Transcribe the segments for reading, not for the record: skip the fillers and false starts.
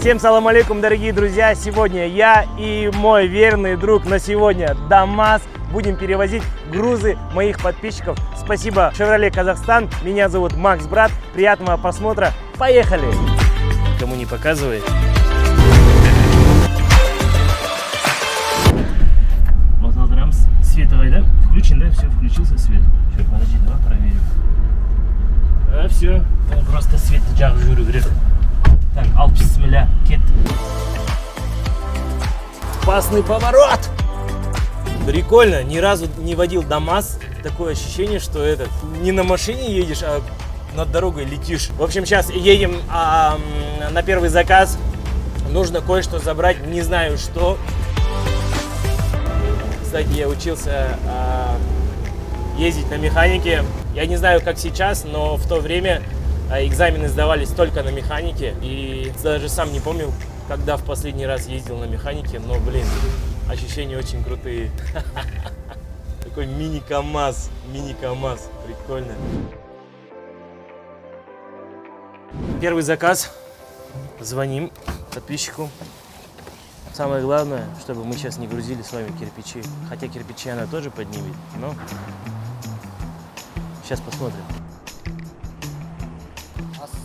Всем салам алейкум, дорогие друзья! Сегодня я и мой верный друг на сегодня ДАМАЗ будем перевозить грузы моих подписчиков. Спасибо, Chevrolet Казахстан. Меня зовут Макс Брат. Приятного просмотра. Поехали! Кому не показывает. Вот ладрамс. Свет да? Включен, да? Все, включился свет. Все, подожди, давай проверим. А, все. Просто свет жақ жүру керек. Так, алписмиля, кет. Опасный поворот! Прикольно, ни разу не водил ДАМАЗ. Такое ощущение, что не на машине едешь, а над дорогой летишь. В общем, сейчас едем на первый заказ. Нужно кое-что забрать, не знаю что. Кстати, я учился ездить на механике. Я не знаю, как сейчас, но в то время экзамены сдавались только на механике. И даже сам не помню, когда в последний раз ездил на механике. Но, блин, ощущения очень крутые. Такой мини-КамАЗ. Мини-КамАЗ. Прикольно. Первый заказ. Звоним подписчику. Самое главное, чтобы мы сейчас не грузили с вами кирпичи. Хотя кирпичи она тоже поднимет, но сейчас посмотрим.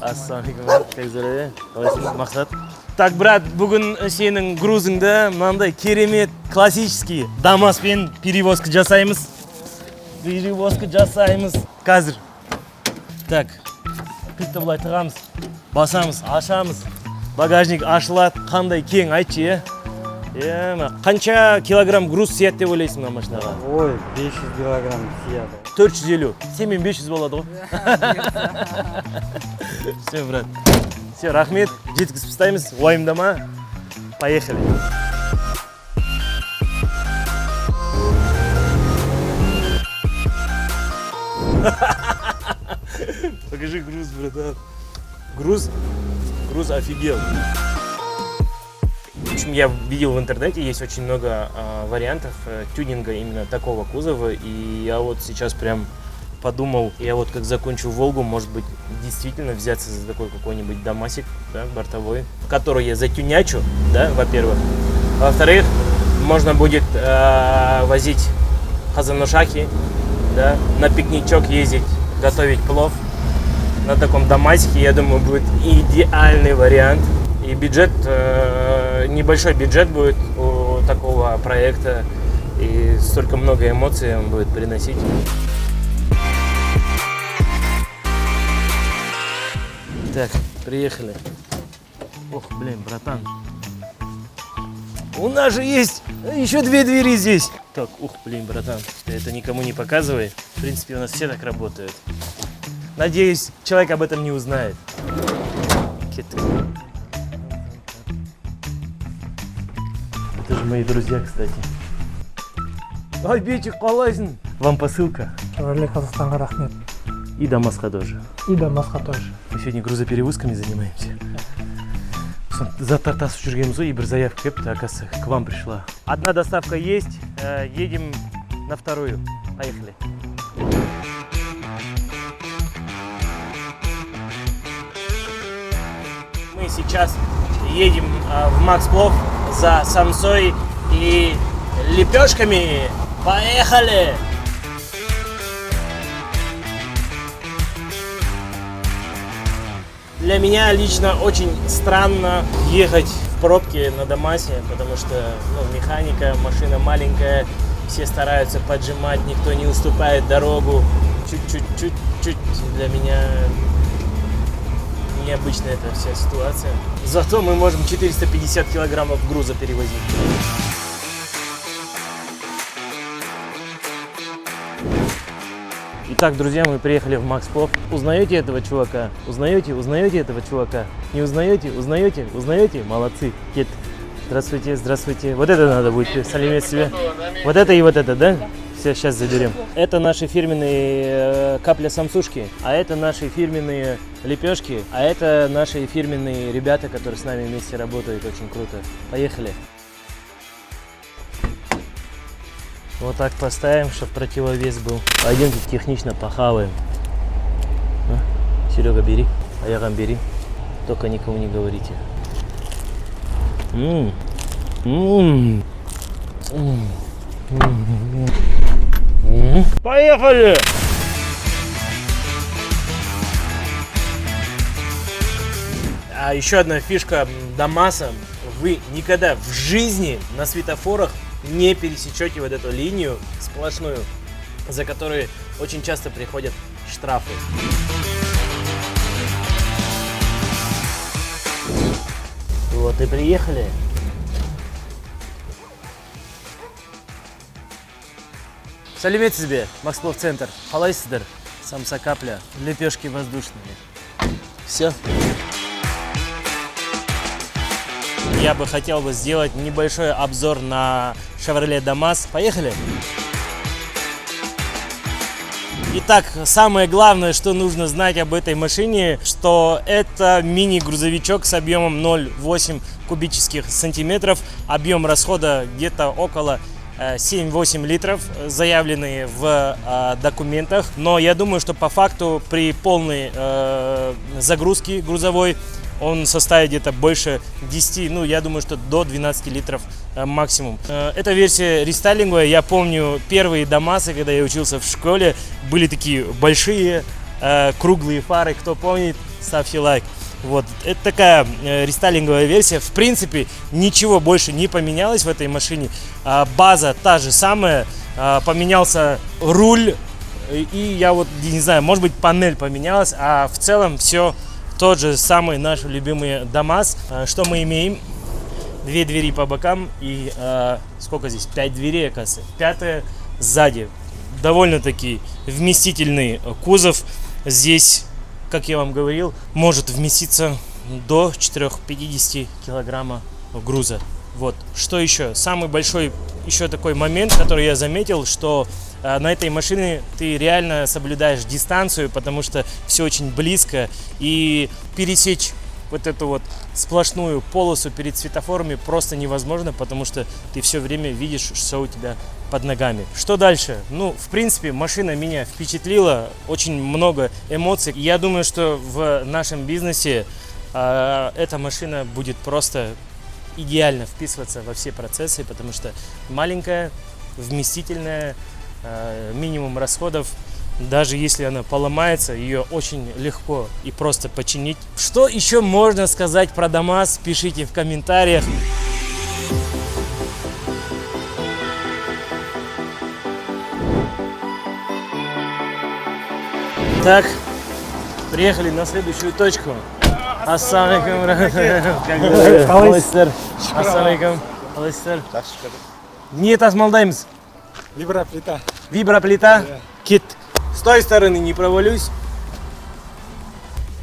Ассалаумалейкум. Как дела? Қалайсың, Мақсат? Так, брат, бүгін сенің грузыңда мынандай керемет классический ДАМАЗбен перевозка жасаймыз. Қазір. Так, кілтті былай тығамыз, басамыз, ашамыз. Багажник ашылады, қандай кең айтшы, қанша килограмм груз сияды деп ойлайсың мына машинаға? Ой, 500 килограмм сияды. 450. Сенмен 500 болады ғой. Все, брат. Все, рахмет. Жеткізіп тастаймыз. Уайымдама. Поехали. Покажи груз, братан. Груз офигел. В общем, я видел в интернете, есть очень много вариантов тюнинга именно такого кузова. И я вот сейчас прям подумал, я вот как закончу Волгу, может быть, действительно взяться за такой какой-нибудь ДАМАЗик, да, бортовой, который я затюнячу, да, во-первых. Во-вторых, можно будет возить казанушахи, да, на пикничок ездить, готовить плов. На таком ДАМАЗике, я думаю, будет идеальный вариант. И бюджет, небольшой бюджет будет у такого проекта. И столько много эмоций он будет приносить. Так, приехали. Ох, блин, братан. У нас же есть еще 2 двери здесь. Так, ух, блин, братан, ты это никому не показывай. В принципе, у нас все так работают. Надеюсь, человек об этом не узнает. Это же мои друзья, кстати. Айбетик, қалайсың? Вам посылка. Chevrolet Казахстанға рахмет. И ДАМАЗқа тоже. И ДАМАЗқа тоже. Мы сегодня грузоперевозками занимаемся. Заттар тасып жүргенбіз ғой, и бір заявка келіпті, оказывается, к вам пришла. Одна доставка есть, едем на вторую. Поехали. Мы сейчас едем в Макс Плов за самсой и лепешками. Поехали! Для меня лично очень странно ехать в пробке на ДАМАЗе, потому что механика, машина маленькая, все стараются поджимать, никто не уступает дорогу. Чуть-чуть для меня необычная эта вся ситуация. Зато мы можем 450 килограммов груза перевозить. Итак, друзья, мы приехали в Макс Плов. Узнаете этого чувака? Узнаете этого чувака? Не узнаете? Узнаете? Молодцы. Кет. Здравствуйте. Вот это надо будет салимет себе. Вот это и вот это, да? Все, сейчас заберем. Это наши фирменные капля самсушки, а это наши фирменные лепешки, а это наши фирменные ребята, которые с нами вместе работают. Очень круто. Поехали. Вот так поставим, чтобы противовес был. Пойдемте технично похаваем. Серега, бери. Аягам, бери. Только никому не говорите. Поехали! А еще одна фишка Дамаса. Вы никогда в жизни на светофорах не пересечете вот эту линию сплошную, за которой очень часто приходят штрафы. Вот и приехали. Салимет себе, Максплов центр. Халайсидер, самса капля, лепешки воздушные. Все. Я бы хотел сделать небольшой обзор на Chevrolet Damas. Поехали! Итак, самое главное, что нужно знать об этой машине, что это мини-грузовичок с объемом 0,8 кубических сантиметров. Объем расхода где-то около 7-8 литров, заявленные в документах. Но я думаю, что по факту при полной загрузке грузовой он составит где-то больше 10, ну я думаю, что до 12 литров максимум. Эта версия рестайлинговая. Я помню первые Дамасы, когда я учился в школе, были такие большие круглые фары. Кто помнит, ставьте лайк. Вот, это такая рестайлинговая версия. В принципе, ничего больше не поменялось в этой машине. База та же самая. Поменялся руль. И я вот не знаю, может быть, панель поменялась. А в целом все тот же самый наш любимый Дамас. Что мы имеем? Две двери по бокам и сколько здесь? 5 дверей, оказывается. 5-я сзади. Довольно-таки вместительный кузов. Здесь, как я вам говорил, может вместиться до 450 килограмма груза. Вот. Что еще? Самый большой еще такой момент, который я заметил, что на этой машине ты реально соблюдаешь дистанцию, потому что все очень близко, и пересечь вот эту вот сплошную полосу перед светофорами просто невозможно, потому что ты все время видишь, что у тебя под ногами. Что дальше? Ну, в принципе, машина меня впечатлила, очень много эмоций. Я думаю, что в нашем бизнесе эта машина будет просто идеально вписываться во все процессы, потому что маленькая, вместительная, минимум расходов. Даже если она поломается, ее очень легко и просто починить. Что еще можно сказать про Дамас? Пишите в комментариях. Так, приехали на следующую точку. Ассаляму алейкум. Ассаляму алейкум. Не тасмалдаймыз. Виброплита. Виброплита. Кит. С той стороны не провалюсь.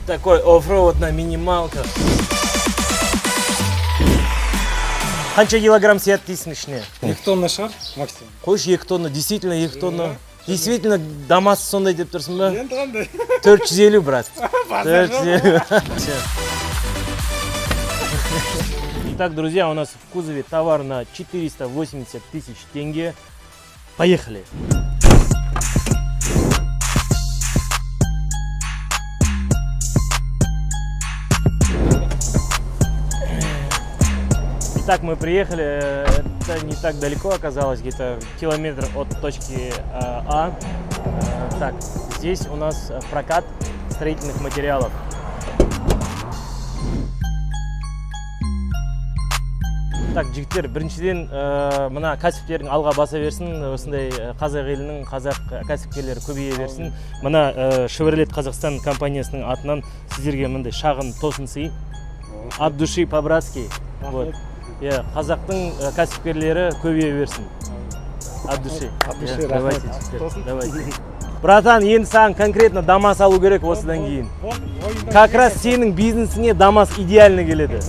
Такой оффроуд на минималках. Қанша килограмм сияды дейсің ішіне? 2 тонна шар максимум. Қойшы 2 тонна, действительно 2 тонна. Действительно, Дамас сондай деп тұрсың ба? Енді қандай? 450, брат. 450. Итак, друзья, у нас в кузове товар на 480 тысяч тенге. Поехали! Итак, мы приехали, это не так далеко оказалось, где-то километр от точки А. Так, здесь у нас прокат строительных материалов. Так, жігіттер, біріншіден мына кәсіптердің алға баса берсін, осындай қазақ елінің қазақ кәсіпкерлері көбейе берсін. Мына Chevrolet Қазақстан компаниясының атынан сіздерге мындай шағын тосын сый. От души по-братски. Вот. Қазақтың кәсіпкерлері көбейе берсін. От души. Давайте. Братан, енді саған конкретно Дамас алу керек осыдан кейін. Как раз сенің бизнесіңе Дамас идеально келеді.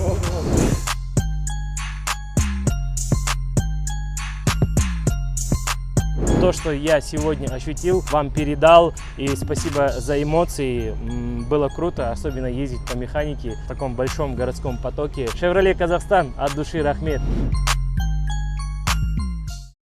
То, что я сегодня ощутил, вам передал, и спасибо за эмоции, было круто, особенно ездить по механике в таком большом городском потоке. Chevrolet Казахстан, от души рахмет.